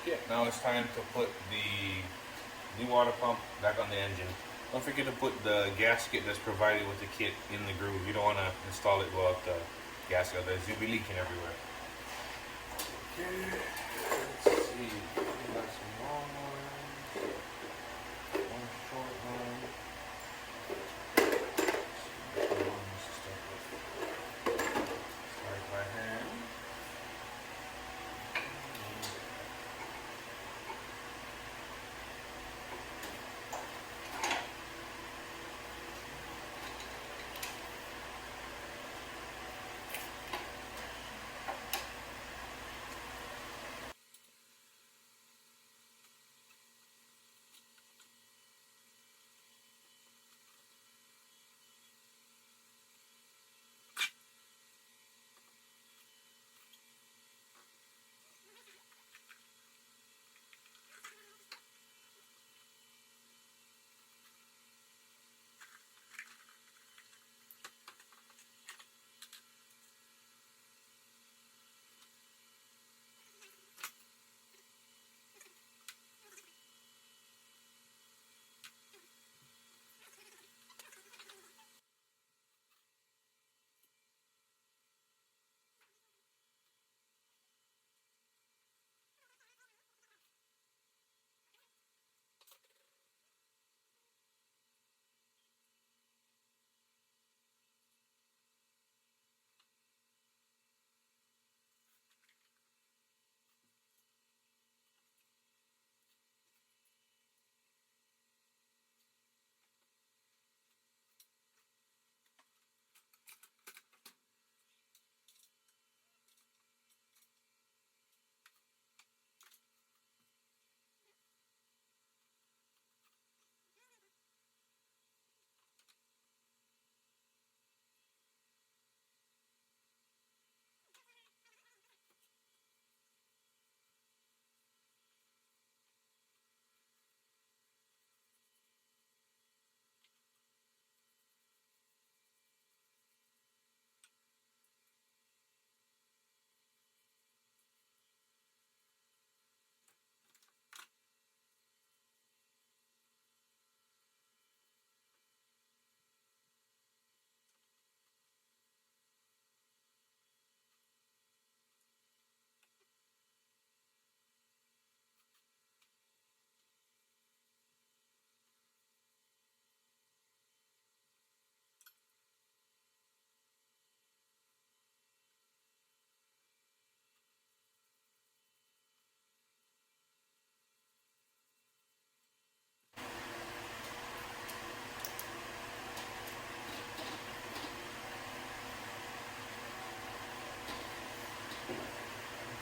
Okay, now it's time to put the new water pump back on the engine. Don't forget to put the gasket that's provided with the kit in the groove. You don't want to install it without the gasket, otherwise you'll be leaking everywhere. Okay, let's see. We got some long ones, one short one. Which one wants to start with? Start by hand.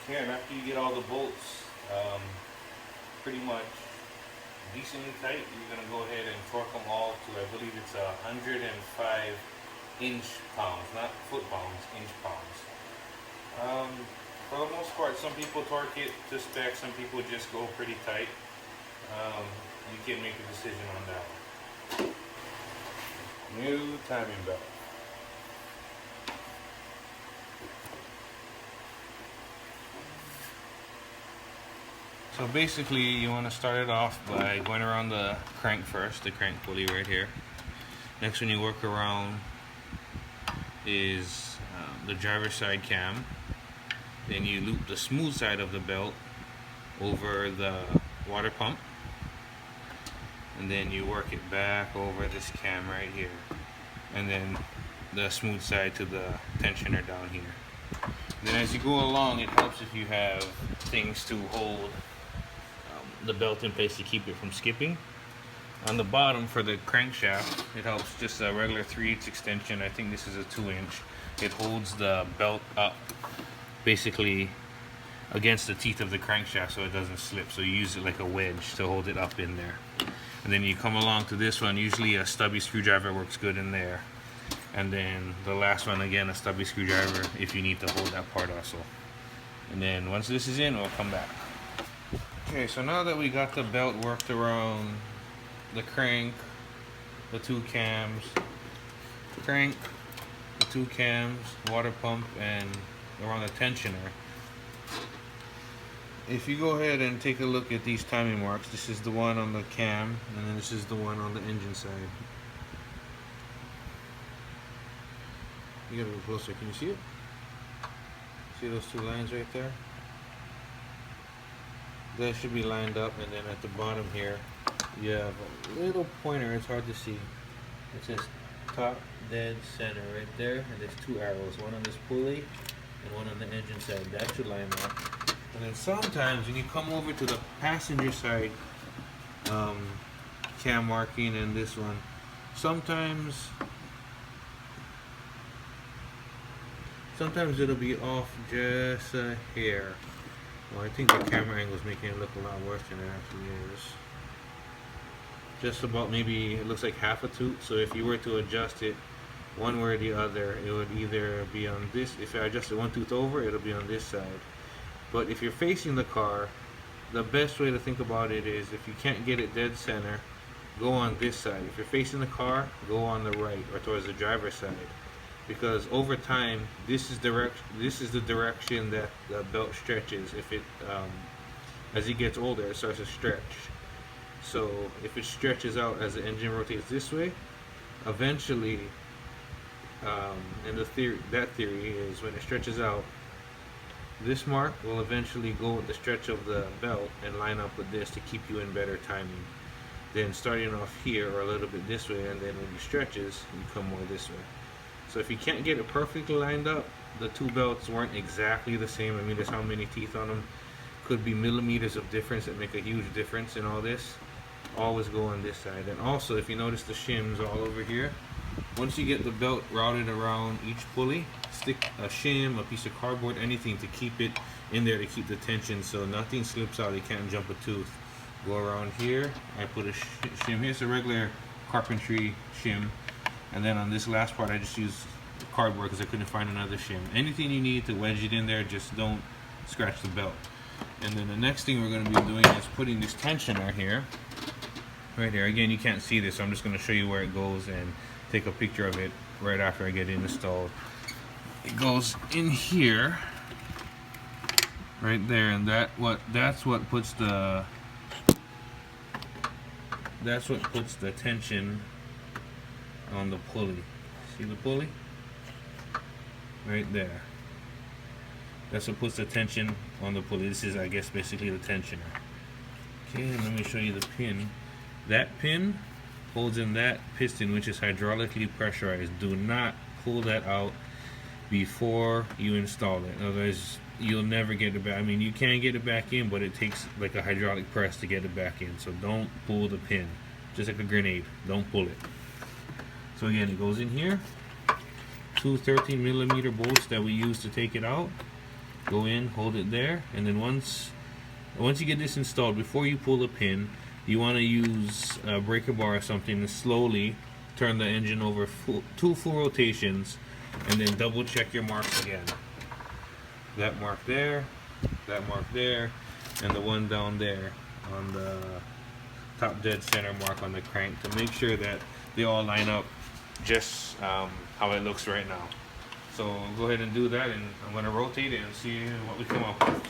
Okay, and after you get all the bolts pretty much decently tight, you're going to go ahead and torque them all to, I believe it's 105 inch-pounds, not foot-pounds, inch-pounds. For the most part, some people torque it to spec, some people just go pretty tight. You can make a decision on that one. New timing belt. So basically you want to start it off by going around the crank first, the crank pulley right here. Next, when you work around is the driver's side cam. Then you loop the smooth side of the belt over the water pump. And then you work it back over this cam right here. And then the smooth side to the tensioner down here. Then as you go along, it helps if you have things to hold the belt in place to keep it from skipping. On the bottom for the crankshaft, it helps just a regular 3/8 extension. I think this is a 2-inch. It holds the belt up basically against the teeth of the crankshaft so it doesn't slip. So you use it like a wedge to hold it up in there. And then you come along to this one. Usually a stubby screwdriver works good in there. And then the last one, again, a stubby screwdriver if you need to hold that part also. And then once this is in, we'll come back. Okay, so now that we got the belt worked around the crank, the two cams, crank, the two cams, water pump, and around the tensioner, if you go ahead and take a look at these timing marks, this is the one on the cam, and then this is the one on the engine side. You gotta go closer. Can you see it? See those two lines right there? That should be lined up, and then at the bottom here, you have a little pointer. It's hard to see. It says top dead center right there, and there's two arrows, one on this pulley and one on the engine side. That should line up. And then sometimes when you come over to the passenger side cam marking and this one, sometimes it'll be off just a hair. Well, I think the camera angle is making it look a lot worse than it actually is. Just about, maybe it looks like half a toot. So if you were to adjust it one way or the other, it would either be on this. If I adjust it one tooth over, it'll be on this side. But if you're facing the car, the best way to think about it is, if you can't get it dead center, go on this side. If you're facing the car, go on the right or towards the driver's side. Because over time, this is the direction that the belt stretches. If it as it gets older, it starts to stretch. So if it stretches out as the engine rotates this way, eventually, and that theory is, when it stretches out, this mark will eventually go with the stretch of the belt and line up with this to keep you in better timing. Then starting off here or a little bit this way, and then when it stretches, you come more this way. So if you can't get it perfectly lined up, the two belts weren't exactly the same. I mean, there's how many teeth on them. Could be millimeters of difference that make a huge difference in all this. Always go on this side. And also, if you notice the shims all over here, once you get the belt routed around each pulley, stick a shim, a piece of cardboard, anything to keep it in there, to keep the tension so nothing slips out. You can't jump a tooth. Go around here. I put a shim. Here's a regular carpentry shim. And then on this last part, I just used cardboard because I couldn't find another shim. Anything you need to wedge it in there, just don't scratch the belt. And then the next thing we're going to be doing is putting this tensioner here. Right here. Again, you can't see this, so I'm just going to show you where it goes and take a picture of it right after I get it installed. It goes in here, right there, and that's what puts the tension on the pulley. See the pulley? Right there. That's what puts the tension on the pulley. This is, I guess, basically the tensioner. Okay, and let me show you the pin. That pin holds in that piston, which is hydraulically pressurized. Do not pull that out before you install it. Otherwise, you'll never get it back. I mean, you can get it back in, but it takes like a hydraulic press to get it back in. So don't pull the pin. Just like a grenade. Don't pull it. So again, it goes in here. Two 13mm bolts that we use to take it out. Go in, hold it there, and then once you get this installed, before you pull the pin, you want to use a breaker bar or something to slowly turn the engine over two full rotations, and then double check your marks again. That mark there, and the one down there on the top dead center mark on the crank, to make sure that they all line up just how it looks right now. So go ahead and do that, and I'm going to rotate it and see what we come up with.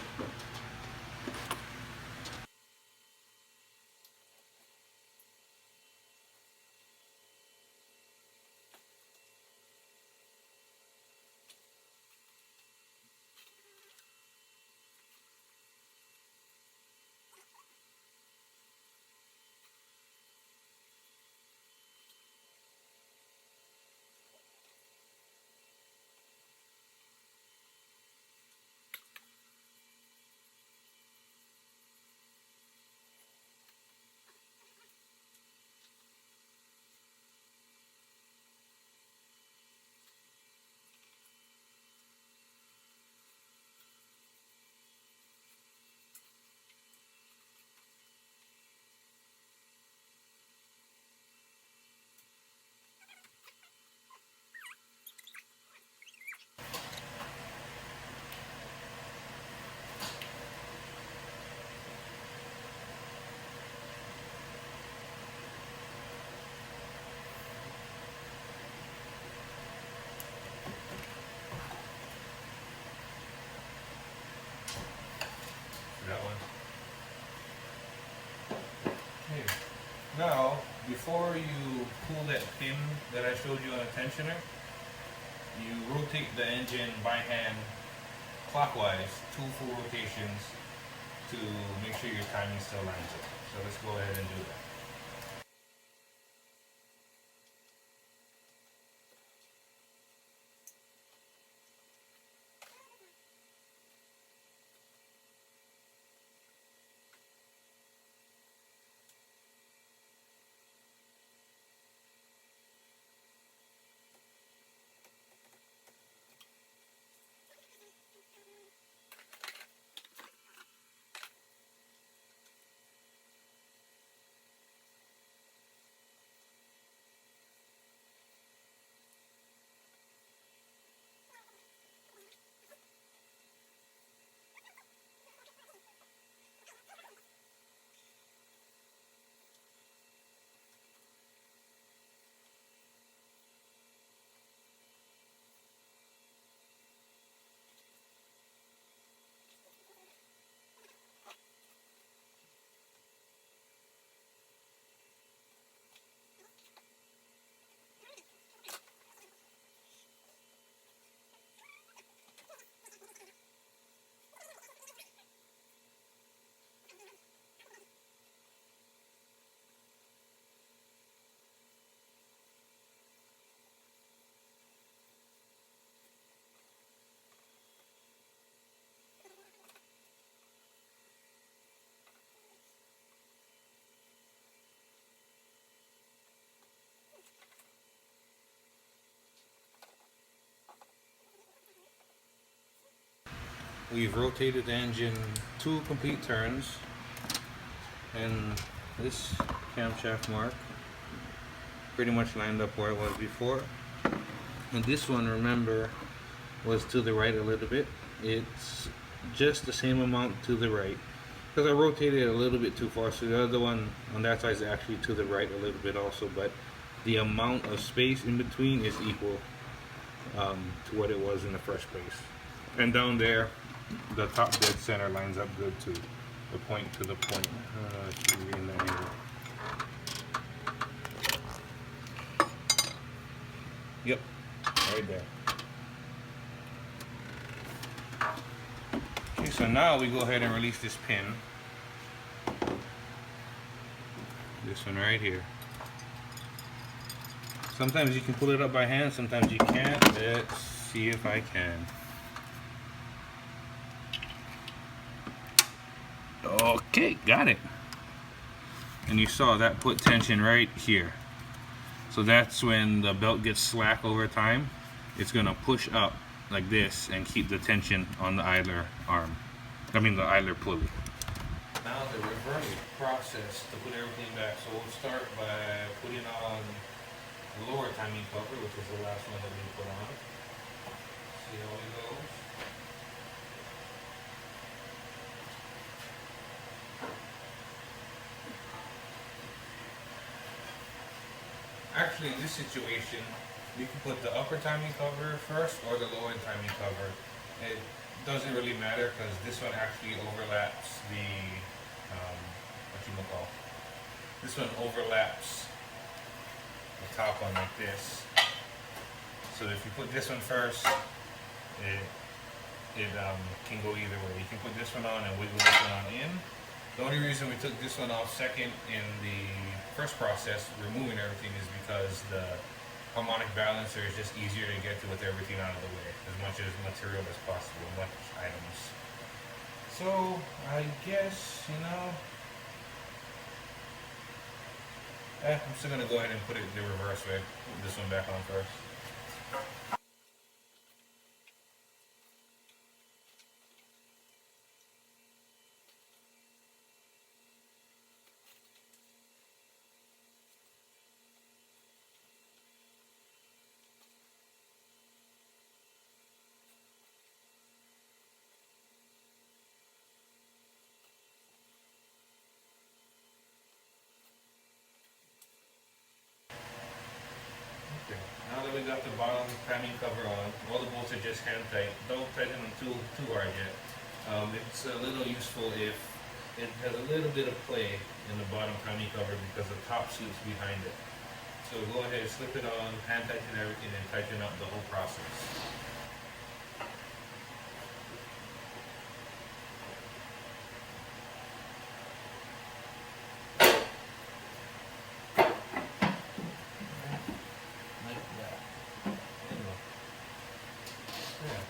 Now, before you pull that pin that I showed you on a tensioner, you rotate the engine by hand clockwise, 2 full rotations to make sure your timing still lines up. So let's go ahead and do that. We've rotated the engine 2 complete turns, and this camshaft mark pretty much lined up where it was before. And this one, remember, was to the right a little bit. It's just the same amount to the right because I rotated it a little bit too far, so the other one on that side is actually to the right a little bit also, but the amount of space in between is equal to what it was in the first place. And down there, the top dead center lines up good too. The point to the point. If you're in that angle. Yep, right there. Okay, so now we go ahead and release this pin. This one right here. Sometimes you can pull it up by hand, sometimes you can't. Let's see if I can. Okay, got it. And you saw that put tension right here. So that's when the belt gets slack over time. It's gonna push up like this and keep the tension on the idler arm. I mean the idler pulley. Now the reverse process to put everything back. So we'll start by putting on the lower timing cover, which is the last one that we put on. See how it goes. Actually, in this situation, you can put the upper timing cover first or the lower timing cover. It doesn't really matter because this one actually overlaps the, this one overlaps the top one like this. So if you put this one first, it can go either way. You can put this one on and wiggle this one on in. The only reason we took this one off second in the first process, removing everything, is because the harmonic balancer is just easier to get to with everything out of the way, as much as material as possible, much items. So I guess, I'm still gonna go ahead and put it the reverse way. Put this one back on first. Now that we got the bottom timing cover on, all the bolts are just hand tight. Don't tighten them too hard yet. It's a little useful if it has a little bit of play in the bottom tummy cover because the top seat's behind it. So go ahead, slip it on, hand tighten everything, and tighten up the whole process. Like that. There you go. Yeah.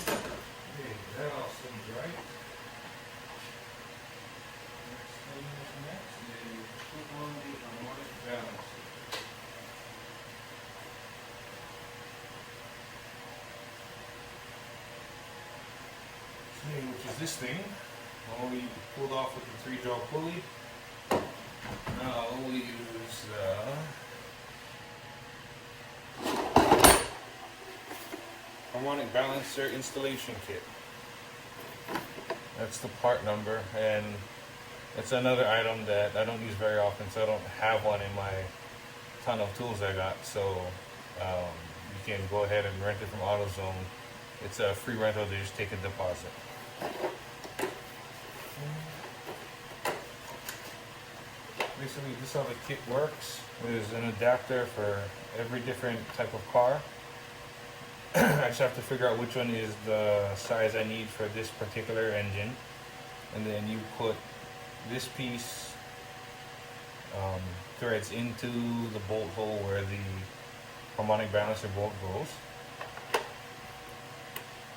Okay, that all seems right. Next thing is next is put on the harmonic balancer. Okay, which is this thing, only pulled off with the 3-jaw pulley. Now we'll use harmonic balancer installation kit. That's the part number, and it's another item that I don't use very often, so I don't have one in my ton of tools I got. So you can go ahead and rent it from AutoZone. It's a free rental, they just take a deposit. Basically, this is how the kit works. There's an adapter for every different type of car. I just have to figure out which one is the size I need for this particular engine. And then you put this piece threads into the bolt hole where the harmonic balancer bolt goes.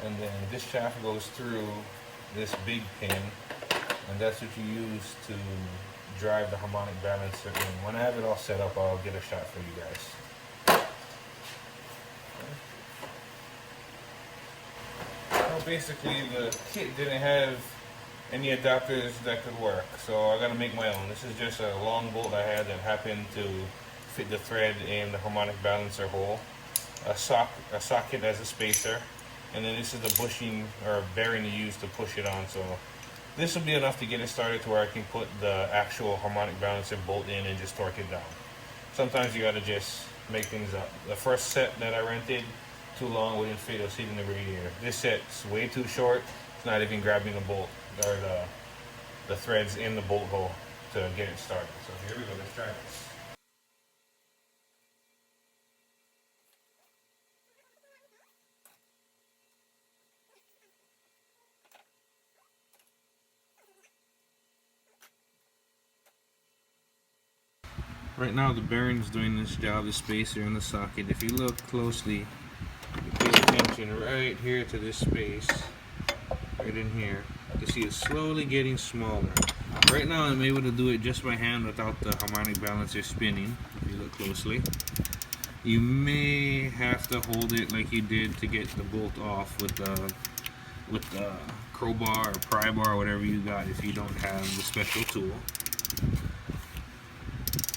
And then this shaft goes through this big pin, and that's what you use to drive the harmonic balancer in. When I have it all set up, I'll get a shot for you guys. Well, basically the kit didn't have any adapters that could work, so I gotta make my own. This is just a long bolt I had that happened to fit the thread in the harmonic balancer hole. A socket as a spacer, and then this is the bushing or bearing you use to push it on. So this will be enough to get it started to where I can put the actual harmonic balancer bolt in and just torque it down. Sometimes you gotta just make things up. The first set that I rented, too long, wouldn't fit, it was hitting the radiator. This set's way too short, it's not even grabbing the bolt or the threads in the bolt hole to get it started. So here we go, let's try this. Right now the bearing's doing this job, the spacer in the socket. If you look closely, you pay attention right here to this space, right in here. You see it's slowly getting smaller. Right now I'm able to do it just by hand without the harmonic balancer spinning, if you look closely. You may have to hold it like you did to get the bolt off with the crowbar or pry bar or whatever you got if you don't have the special tool.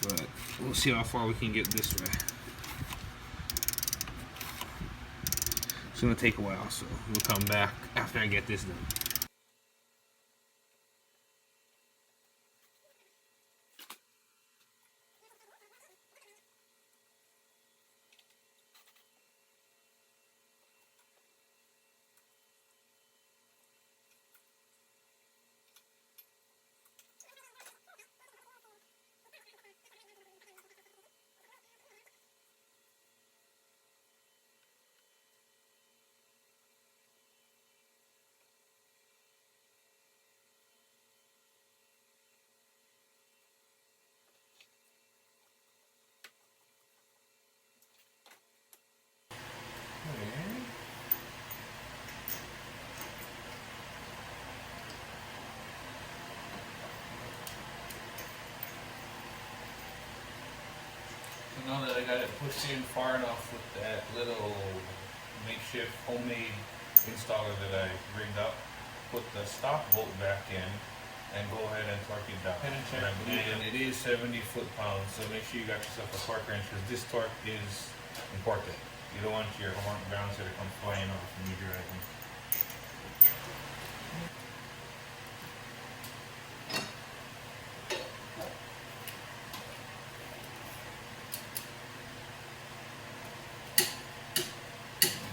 But we'll see how far we can get this way. It's gonna take a while, so we'll come back after I get this done. Now that I got it pushed in far enough with that little makeshift homemade installer that I rigged up, put the stock bolt back in and go ahead and torque it down. And it is 70 foot-pounds, so make sure you got yourself a torque wrench because this torque is important. You don't want your harmonic balancer to come flying off when you're driving.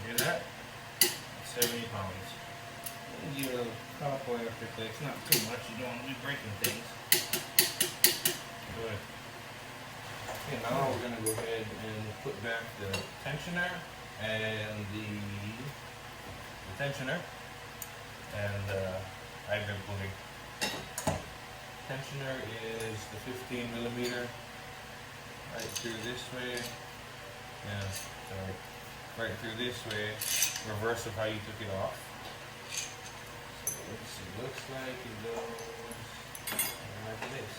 Hear that? 70 pounds. You cowboy after clicks, not too much, you don't want to be breaking things. Good. Okay, now we're going to go ahead and put back the tensioner and the tensioner and idler pulley. Tensioner is the 15 millimeter right through this way. Yeah, sorry. Right through this way, reverse of how you took it off. So let's see, looks like it goes like this.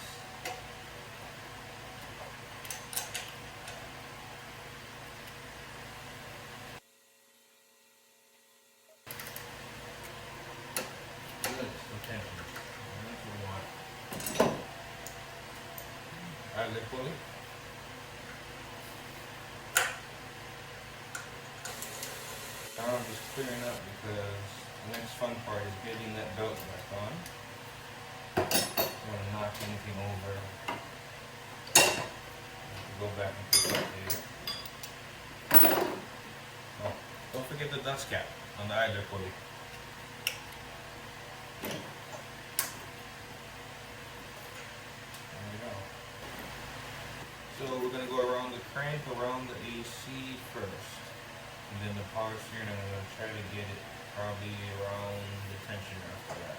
Good, some tension. That's what we want. Idler pulley. Now I'm just clearing up because the next fun part is getting that belt back on. Don't want to knock anything over. Go back and put that there. Oh, don't forget the dust cap on the idler pulley. There we go. So we're going to go around the crank, around the AC first. And then the power steering, and I'm going to try to get it probably around the tension after that.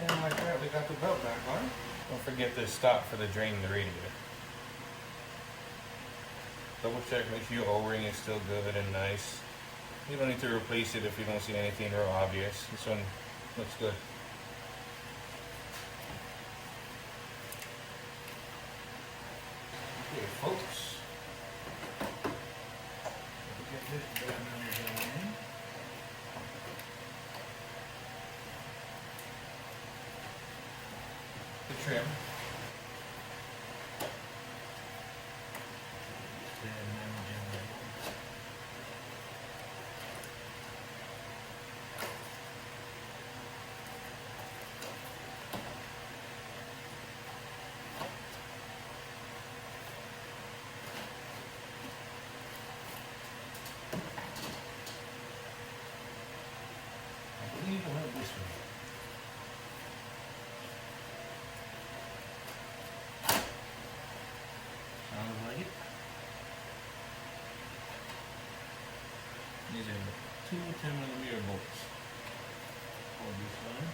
And like that, we got the belt back on. Don't forget to stop for the drain in the radiator. Double check, make sure your O-ring is still good and nice. You don't need to replace it if you don't see anything real obvious. This one looks good. Okay, folks. Get this bad number down. The trim. I believe I have this one. Sounds like it. These are two 10mm bolts. Hold this one.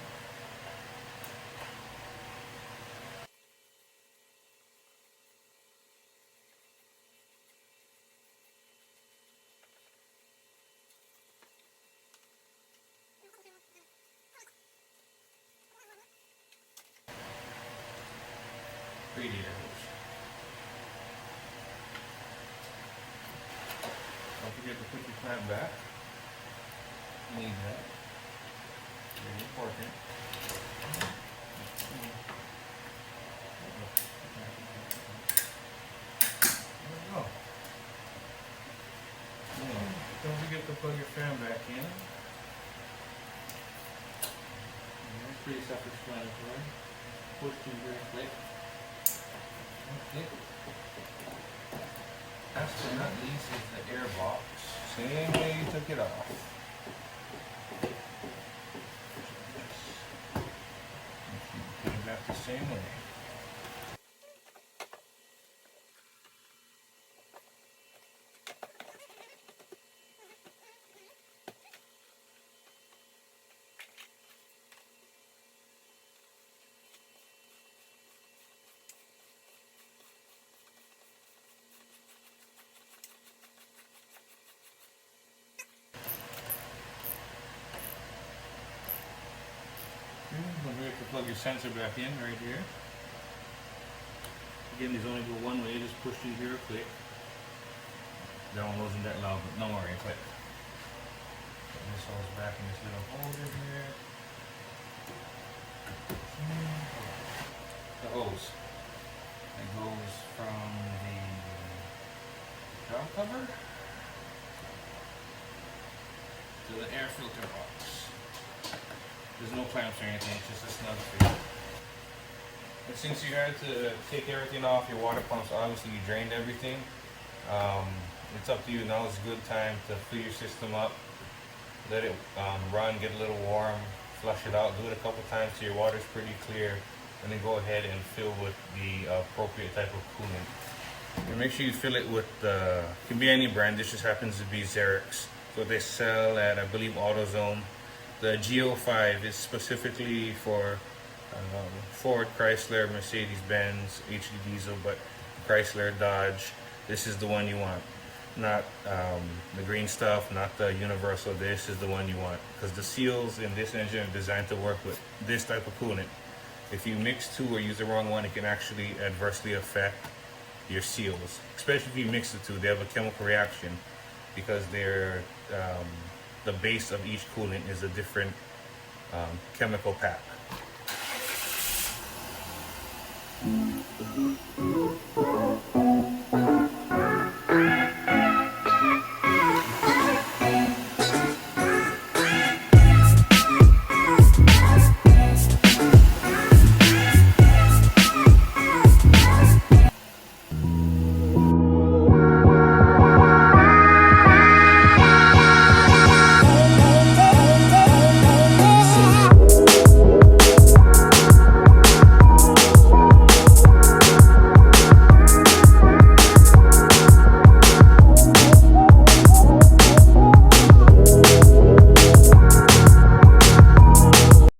Radiator hose. Don't forget to put your clamp back. You need that. Very important. There we go. Don't forget to plug your fan back in. That's pretty self-explanatory. Push to very quick. Okay. Last but not least is the air box. Same way you took it off. Put it back the same way. Don't forget to plug your sensor back in right here. Again, these only go one way, just push through here quick. That one wasn't that loud, but don't worry, quick. Put this hose back in this little holder here. The hose. It goes from the valve cover to the air filter box. There's no clamps or anything, it's just a snug fit. And since you had to take everything off your water pumps, obviously you drained everything. It's up to you. Now is a good time to fill your system up. Let it run, get a little warm, flush it out. Do it a couple times so your water's pretty clear. And then go ahead and fill with the appropriate type of coolant. And make sure you fill it with, can be any brand, this just happens to be Xerix. So they sell at, I believe, AutoZone. The G05 is specifically for Ford, Chrysler, Mercedes-Benz, HD Diesel, but Chrysler, Dodge, this is the one you want. not the green stuff, not the universal. This is the one you want, because the seals in this engine are designed to work with this type of coolant. If you mix two or use the wrong one, it can actually adversely affect your seals, especially if you mix the two. They have a chemical reaction because they're the base of each coolant is a different chemical pack.